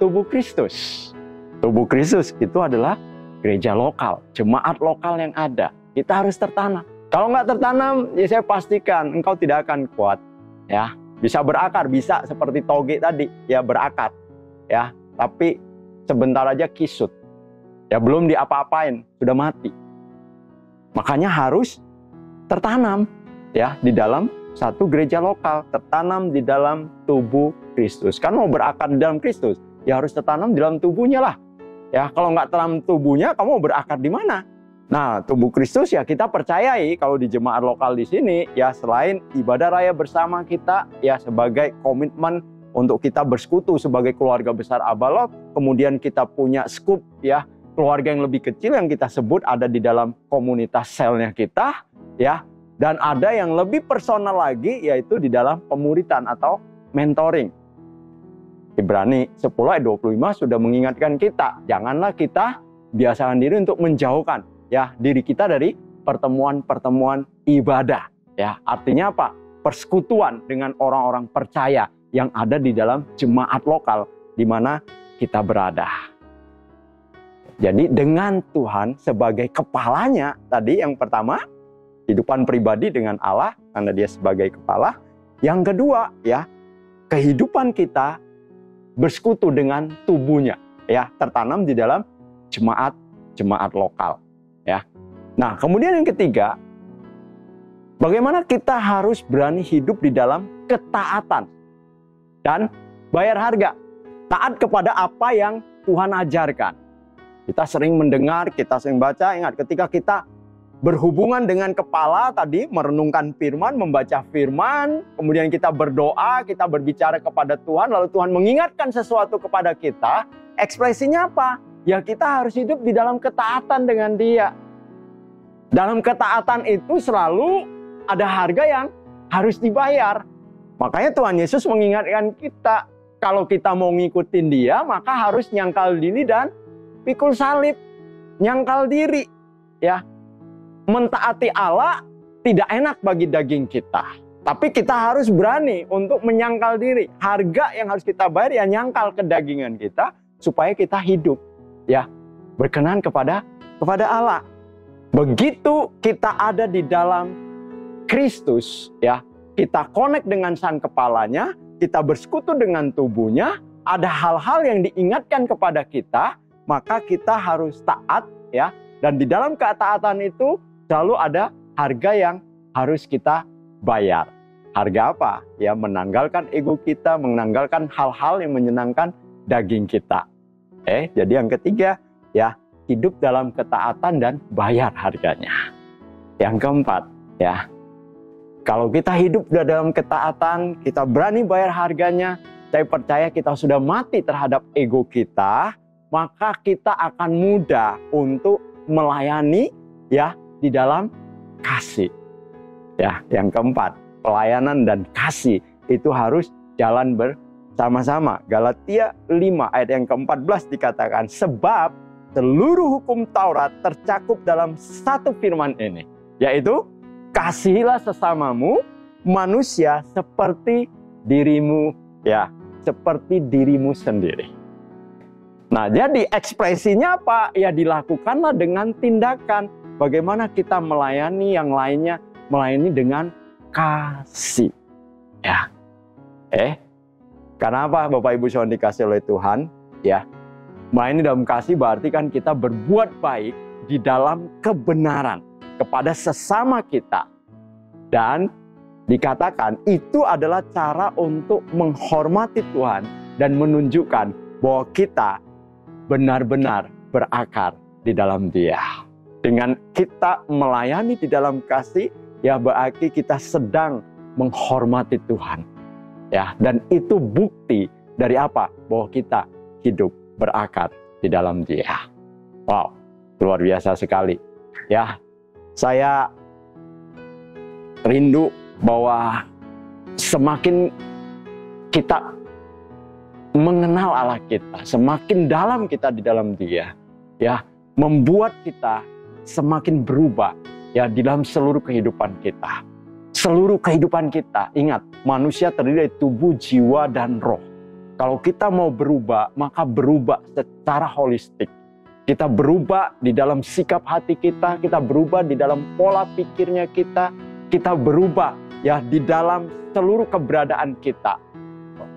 Speaker 3: tubuh Kristus. Tubuh Kristus itu adalah gereja lokal, jemaat lokal yang ada. Kita harus tertanam. Kalau nggak tertanam, ya saya pastikan engkau tidak akan kuat. Ya, bisa berakar, bisa seperti toge tadi, ya berakar. Ya, tapi sebentar aja kisut. Ya belum diapa-apain, sudah mati. Makanya harus tertanam ya di dalam satu gereja lokal, tertanam di dalam tubuh Kristus. Kan mau berakar di dalam Kristus, ya harus tertanam di dalam tubuhnya lah. Ya, kalau nggak dalam tubuhnya, kamu mau berakar di mana? Nah, tubuh Kristus ya kita percayai kalau di jemaat lokal di sini, ya selain ibadah raya bersama kita, ya sebagai komitmen untuk kita bersekutu sebagai keluarga besar Abalot, kemudian kita punya skup ya, keluarga yang lebih kecil yang kita sebut ada di dalam komunitas selnya kita, ya, dan ada yang lebih personal lagi, yaitu di dalam pemuritan atau mentoring. Ibrani 10 ayat 25 sudah mengingatkan kita, janganlah kita biasakan diri untuk menjauhkan ya diri kita dari pertemuan-pertemuan ibadah. Ya, artinya apa? Persekutuan dengan orang-orang percaya yang ada di dalam jemaat lokal di mana kita berada. Jadi dengan Tuhan sebagai kepalanya, tadi yang pertama, kehidupan pribadi dengan Allah karena Dia sebagai kepala. Yang kedua, ya, kehidupan kita bersekutu dengan tubuhnya, ya, tertanam di dalam jemaat lokal, ya. Nah, kemudian yang ketiga, bagaimana kita harus berani hidup di dalam ketaatan dan bayar harga. Taat kepada apa yang Tuhan ajarkan. Kita sering mendengar, kita sering baca, ingat ketika kita berhubungan dengan kepala tadi, merenungkan firman, membaca firman, kemudian kita berdoa, kita berbicara kepada Tuhan, lalu Tuhan mengingatkan sesuatu kepada kita, ekspresinya apa? Ya kita harus hidup di dalam ketaatan dengan Dia. Dalam ketaatan itu selalu ada harga yang harus dibayar. Makanya Tuhan Yesus mengingatkan kita, kalau kita mau ngikutin Dia, maka harus nyangkal diri dan pikul salib. Nyangkal diri, ya. Mentaati Allah tidak enak bagi daging kita. Tapi kita harus berani untuk menyangkal diri. Harga yang harus kita bayar ya nyangkal kedagingan kita supaya kita hidup ya berkenan kepada Allah. Begitu kita ada di dalam Kristus ya, kita connect dengan sang kepalanya, kita bersekutu dengan tubuhnya, ada hal-hal yang diingatkan kepada kita, maka kita harus taat ya Dan di dalam ketaatan itu selalu ada harga yang harus kita bayar. Harga apa? Ya, menanggalkan ego kita, menanggalkan hal-hal yang menyenangkan daging kita. Jadi yang ketiga, ya, hidup dalam ketaatan dan bayar harganya. Yang keempat, ya, kalau kita hidup dalam ketaatan, kita berani bayar harganya, saya percaya kita sudah mati terhadap ego kita, maka kita akan mudah untuk melayani, ya, di dalam kasih. Ya, yang keempat, pelayanan dan kasih itu harus jalan bersama-sama. Galatia 5 ayat yang ke-14 dikatakan, sebab seluruh hukum Taurat tercakup dalam satu firman ini, yaitu kasihilah sesamamu manusia seperti dirimu, ya, seperti dirimu sendiri. Nah, jadi ekspresinya apa? Ya, dilakukanlah dengan tindakan. Bagaimana kita melayani yang lainnya, melayani dengan kasih. Ya. Karena apa, Bapak Ibu saudara dikasih oleh Tuhan? Ya, melayani dalam kasih berarti kan kita berbuat baik di dalam kebenaran kepada sesama kita. Dan dikatakan itu adalah cara untuk menghormati Tuhan dan menunjukkan bahwa kita benar-benar berakar di dalam Dia. Dengan kita melayani di dalam kasih, ya berarti kita sedang menghormati Tuhan. Ya, dan itu bukti dari apa? Bahwa kita hidup berakar di dalam Dia. Wow, luar biasa sekali. Ya, saya rindu bahwa semakin kita mengenal Allah kita, semakin dalam kita di dalam Dia, ya, membuat kita semakin berubah, ya, di dalam seluruh kehidupan kita. Seluruh kehidupan kita, ingat, manusia terdiri dari tubuh, jiwa, dan roh. Kalau kita mau berubah, maka berubah secara holistik. Kita berubah di dalam sikap hati kita berubah di dalam pola pikirnya kita berubah, ya, di dalam seluruh keberadaan kita.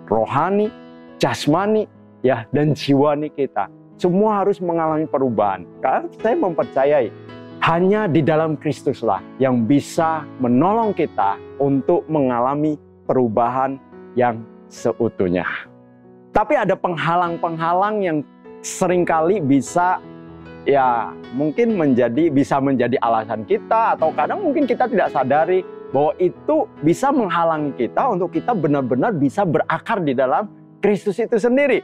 Speaker 3: Rohani, jasmani, ya, dan jiwani kita. Semua harus mengalami perubahan. Karena saya mempercayai hanya di dalam Kristuslah yang bisa menolong kita untuk mengalami perubahan yang seutuhnya. Tapi ada penghalang-penghalang yang seringkali bisa, ya, mungkin bisa menjadi alasan kita, atau kadang mungkin kita tidak sadari bahwa itu bisa menghalangi kita untuk kita benar-benar bisa berakar di dalam Kristus itu sendiri.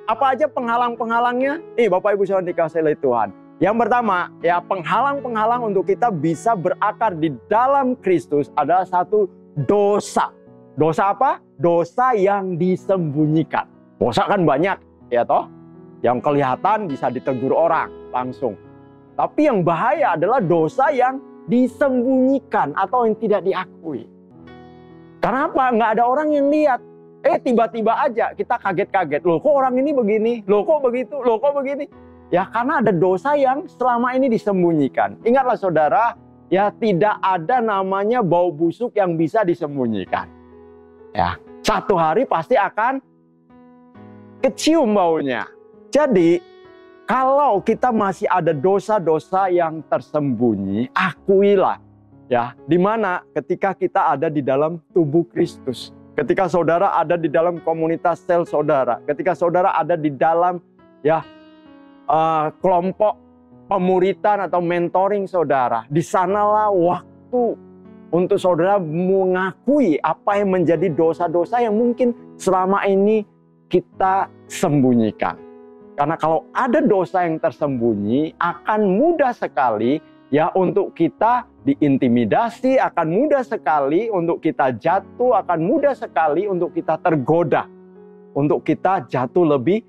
Speaker 3: Apa aja penghalang-penghalangnya? Bapak Ibu saudara dikasihi oleh Tuhan. Yang pertama, ya, penghalang-penghalang untuk kita bisa berakar di dalam Kristus adalah satu, dosa. Dosa apa? Dosa yang disembunyikan. Dosa kan banyak, ya toh? Yang kelihatan bisa ditegur orang langsung. Tapi yang bahaya adalah dosa yang disembunyikan atau yang tidak diakui. Karena apa? Nggak ada orang yang lihat. Tiba-tiba aja kita kaget-kaget. Loh, kok orang ini begini? Loh, kok begitu? Loh, kok begini? Ya, karena ada dosa yang selama ini disembunyikan. Ingatlah saudara, ya, tidak ada namanya bau busuk yang bisa disembunyikan. Ya, satu hari pasti akan kecium baunya. Jadi, kalau kita masih ada dosa-dosa yang tersembunyi, akuilah, ya, di mana ketika kita ada di dalam tubuh Kristus, ketika saudara ada di dalam komunitas sel saudara, ketika saudara ada di dalam, ya, kelompok pemuritan atau mentoring saudara, di sanalah waktu untuk saudara mengakui apa yang menjadi dosa-dosa yang mungkin selama ini kita sembunyikan. Karena kalau ada dosa yang tersembunyi, akan mudah sekali, ya, untuk kita diintimidasi, akan mudah sekali untuk kita jatuh, akan mudah sekali untuk kita tergoda, untuk kita jatuh lebih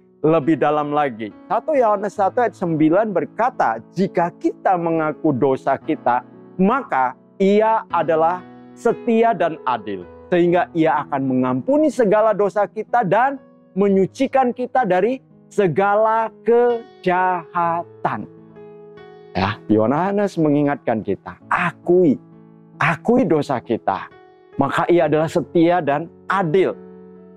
Speaker 3: dalam lagi. 1 Yohanes 1 ayat 9 berkata, jika kita mengaku dosa kita, maka Ia adalah setia dan adil, sehingga Ia akan mengampuni segala dosa kita dan menyucikan kita dari segala kejahatan. Ya, Yohanes mengingatkan kita, akui dosa kita, maka Ia adalah setia dan adil.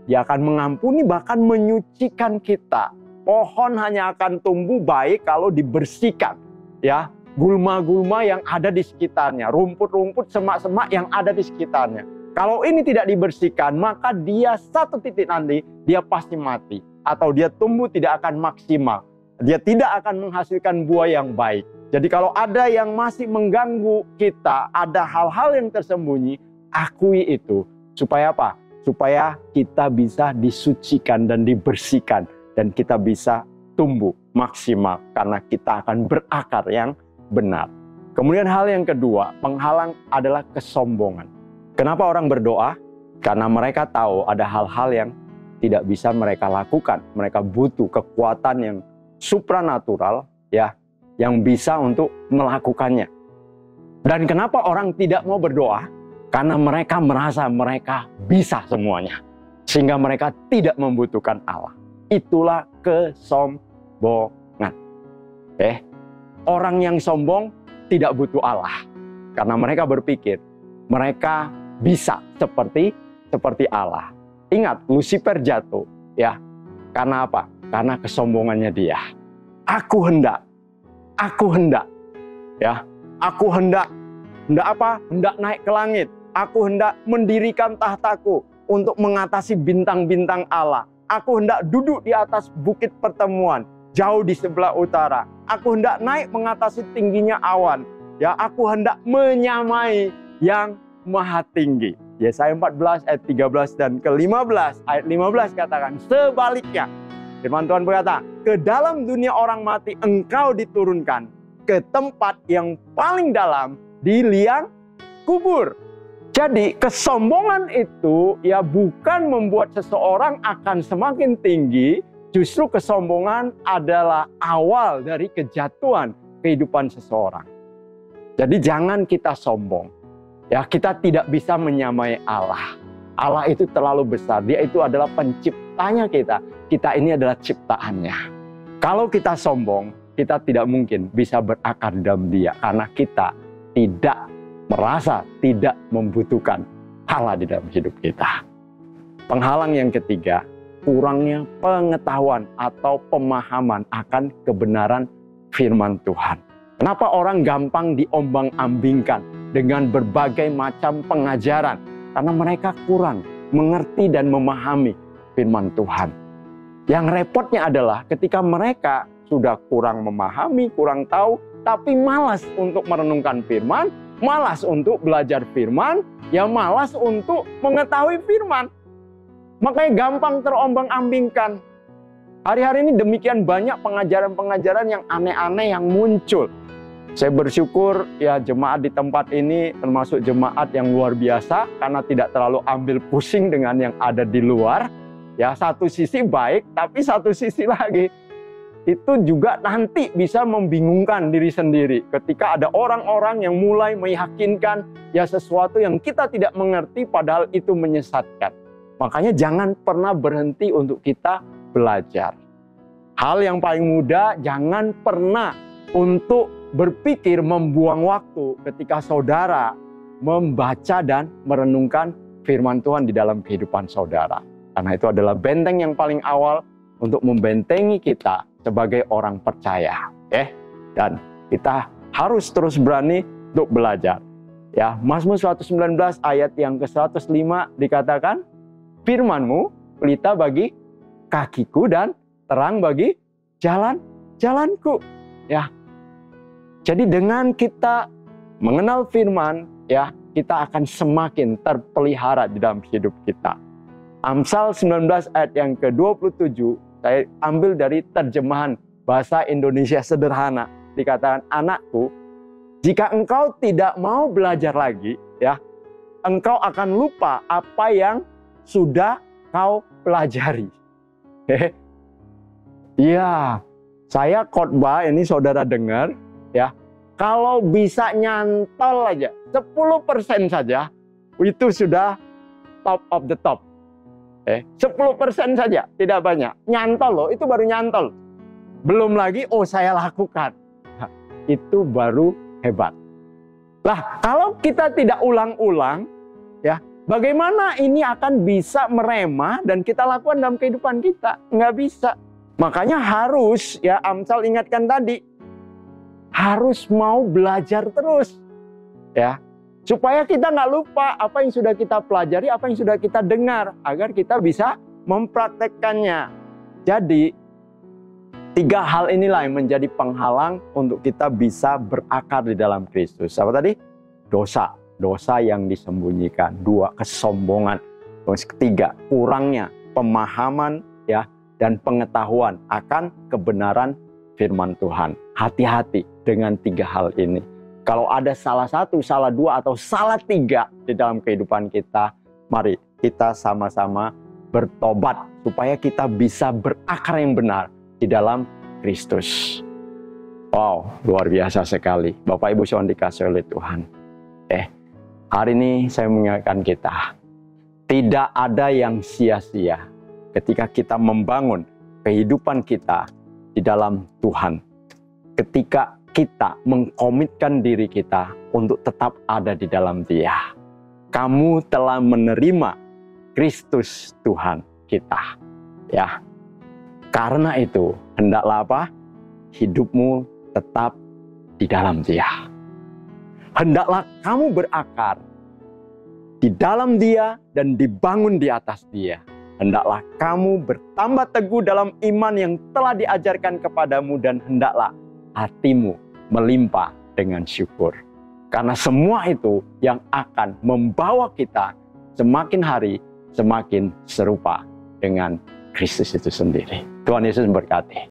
Speaker 3: Dia akan mengampuni, bahkan menyucikan kita. Pohon hanya akan tumbuh baik kalau dibersihkan. ya, gulma-gulma yang ada di sekitarnya, rumput-rumput, semak-semak yang ada di sekitarnya. Kalau ini tidak dibersihkan, maka dia satu titik nanti, dia pasti mati. Atau dia tumbuh tidak akan maksimal. Dia tidak akan menghasilkan buah yang baik. Jadi kalau ada yang masih mengganggu kita, ada hal-hal yang tersembunyi, akui itu. Supaya apa? Supaya kita bisa disucikan dan dibersihkan. Dan kita bisa tumbuh maksimal. Karena kita akan berakar yang benar. Kemudian hal yang kedua, penghalang adalah kesombongan. Kenapa orang berdoa? Karena mereka tahu ada hal-hal yang tidak bisa mereka lakukan. Mereka butuh kekuatan yang supranatural, ya, yang bisa untuk melakukannya. Dan kenapa orang tidak mau berdoa? Karena mereka merasa mereka bisa semuanya. Sehingga mereka tidak membutuhkan Allah. Itulah kesombongan. Orang yang sombong tidak butuh Allah. Karena mereka berpikir mereka bisa seperti Allah. Ingat, Lucifer jatuh, ya. Karena apa? Karena kesombongannya dia. Aku hendak, ya. Aku hendak apa? Hendak naik ke langit. Aku hendak mendirikan tahtaku untuk mengatasi bintang-bintang Allah. Aku hendak duduk di atas bukit pertemuan, jauh di sebelah utara. Aku hendak naik mengatasi tingginya awan. Ya, aku hendak menyamai yang maha tinggi. Yesaya 14 ayat 13 dan ke-15. Ayat 15 katakan, sebaliknya. Firman Tuhan berkata, ke dalam dunia orang mati engkau diturunkan. Ke tempat yang paling dalam di liang kubur. Jadi kesombongan itu ya bukan membuat seseorang akan semakin tinggi. Justru kesombongan adalah awal dari kejatuhan kehidupan seseorang. Jadi jangan kita sombong. Ya, kita tidak bisa menyamai Allah. Allah itu terlalu besar. Dia itu adalah penciptanya kita. Kita ini adalah ciptaannya. Kalau kita sombong, kita tidak mungkin bisa berakar di dalam Dia. Karena kita tidak merasa tidak membutuhkan Allah di dalam hidup kita. Penghalang yang ketiga, kurangnya pengetahuan atau pemahaman akan kebenaran firman Tuhan. Kenapa orang gampang diombang-ambingkan dengan berbagai macam pengajaran? Karena mereka kurang mengerti dan memahami firman Tuhan. Yang repotnya adalah ketika mereka sudah kurang memahami, kurang tahu, tapi malas untuk merenungkan firman, malas untuk belajar firman, ya malas untuk mengetahui firman. Makanya gampang terombang-ambingkan. Hari-hari ini demikian banyak pengajaran-pengajaran yang aneh-aneh yang muncul. Saya bersyukur ya jemaat di tempat ini termasuk jemaat yang luar biasa karena tidak terlalu ambil pusing dengan yang ada di luar. Ya satu sisi baik, tapi satu sisi lagi itu juga nanti bisa membingungkan diri sendiri ketika ada orang-orang yang mulai meyakinkan ya sesuatu yang kita tidak mengerti padahal itu menyesatkan. Makanya jangan pernah berhenti untuk kita belajar. Hal yang paling mudah, jangan pernah untuk berpikir membuang waktu ketika saudara membaca dan merenungkan firman Tuhan di dalam kehidupan saudara. Karena itu adalah benteng yang paling awal untuk membentengi kita sebagai orang percaya. Dan kita harus terus berani untuk belajar. Ya, Mazmur 119 ayat yang ke-105 dikatakan, firman-Mu pelita bagi kakiku dan terang bagi jalanku. Ya. Jadi dengan kita mengenal firman, ya, kita akan semakin terpelihara di dalam hidup kita. Amsal 19 ayat yang ke-27, saya ambil dari terjemahan bahasa Indonesia sederhana. Dikatakan, anakku, jika engkau tidak mau belajar lagi, ya, engkau akan lupa apa yang sudah kau pelajari. Ya, saya khotbah ini saudara dengar, ya. Kalau bisa nyantol aja 10% saja, itu sudah top of the top. 10% saja, tidak banyak. Nyantol loh, itu baru nyantol. Belum lagi, oh saya lakukan. Nah, itu baru hebat. Lah, kalau kita tidak ulang-ulang, ya, bagaimana ini akan bisa meremah dan kita lakukan dalam kehidupan kita? Nggak bisa. Makanya harus, ya Amsal ingatkan tadi, harus mau belajar terus. Ya, supaya kita nggak lupa apa yang sudah kita pelajari, apa yang sudah kita dengar, agar kita bisa mempraktekkannya. Jadi, 3 hal inilah yang menjadi penghalang untuk kita bisa berakar di dalam Kristus. Apa tadi? Dosa yang disembunyikan. 2, kesombongan. Terus 3, kurangnya pemahaman ya dan pengetahuan akan kebenaran firman Tuhan. Hati-hati dengan 3 hal ini. Kalau ada salah 1, salah 2, atau salah 3 di dalam kehidupan kita, mari kita sama-sama bertobat supaya kita bisa berakar yang benar di dalam Kristus. Wow, luar biasa sekali. Bapak Ibu yang dikasihi oleh Tuhan. Hari ini saya mengingatkan kita, tidak ada yang sia-sia ketika kita membangun kehidupan kita di dalam Tuhan. Ketika kita mengkomitkan diri kita untuk tetap ada di dalam Dia. Kamu telah menerima Kristus Tuhan kita. Ya. Karena itu, hendaklah apa? Hidupmu tetap di dalam Dia. Hendaklah kamu berakar di dalam Dia dan dibangun di atas Dia. Hendaklah kamu bertambah teguh dalam iman yang telah diajarkan kepadamu, dan hendaklah hatimu melimpah dengan syukur. Karena semua itu yang akan membawa kita semakin hari semakin serupa dengan Kristus itu sendiri. Tuhan Yesus memberkati.